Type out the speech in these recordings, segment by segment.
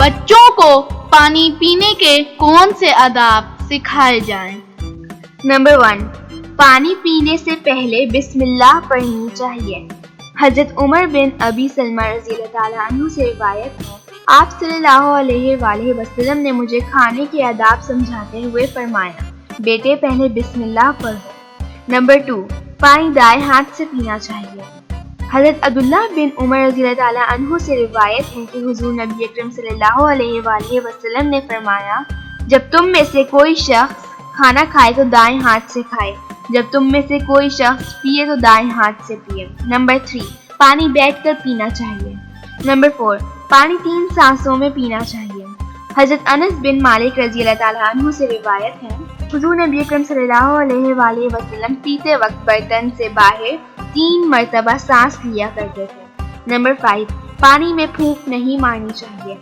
بچوں کو پانی پینے کے کون سے آداب سکھائے جائیں؟ نمبر 1، پانی پینے سے پہلے بسم اللہ پڑھنی چاہیے۔ حضرت عمر بن ابی سلمہ رضی اللہ تعالیٰ عنہ سے روایت ہے، آپ صلی اللہ علیہ وآلہ وسلم نے مجھے کھانے کے آداب سمجھاتے ہوئے فرمایا، بیٹے پہلے بسم اللہ پڑھو۔ نمبر 2، پانی دائیں ہاتھ سے پینا چاہیے۔ حضرت عبداللہ بن عمر رضی اللہ تعالیٰ عنہ سے روایت ہے کہ حضور نبی اکرم صلی اللہ علیہ وآلہ وسلم نے فرمایا، جب تم میں سے کوئی شخص کھانا کھائے تو دائیں ہاتھ سے کھائے، جب تم میں سے کوئی شخص پیے تو دائیں ہاتھ سے پیے۔ نمبر 3، پانی بیٹھ کر پینا چاہیے۔ نمبر 4، پانی 3 سانسوں میں پینا چاہیے۔ حضرت انس بن مالک رضی اللہ تعالیٰ عنہ سے روایت ہے، حضور نبی اکرم صلی اللہ علیہ وآلہ وسلم پیتے وقت برتن سے باہر 3 مرتبہ سانس لیا کرتے تھے۔ نمبر 5، پانی میں پھونک نہیں مارنی چاہیے۔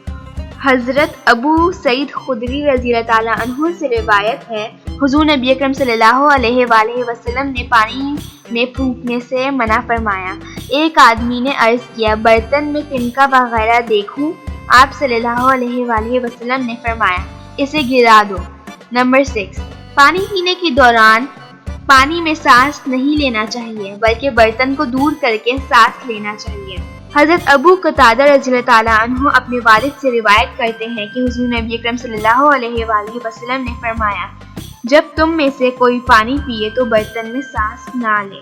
حضرت ابو سعید خدری رضی اللہ تعالیٰ عنہ سے روایت ہے، حضور نبی اکرم صلی اللہ علیہ وآلہ وسلم نے پانی میں پھونکنے سے منع فرمایا۔ ایک آدمی نے عرض کیا، برتن میں تنکا وغیرہ دیکھوں؟ آپ صلی اللہ علیہ وآلہ وسلم نے فرمایا، اسے گرا دو۔ نمبر 6، پانی پینے کے دوران پانی میں سانس نہیں لینا چاہیے بلکہ برتن کو دور کر کے سانس لینا چاہیے۔ حضرت ابو قتادہ رضی اللہ تعالیٰ عنہ اپنے والد سے روایت کرتے ہیں کہ حضور نبی اکرم صلی اللہ علیہ وآلہ وسلم نے فرمایا، جب تم میں سے کوئی پانی پیے تو برتن میں سانس نہ لے۔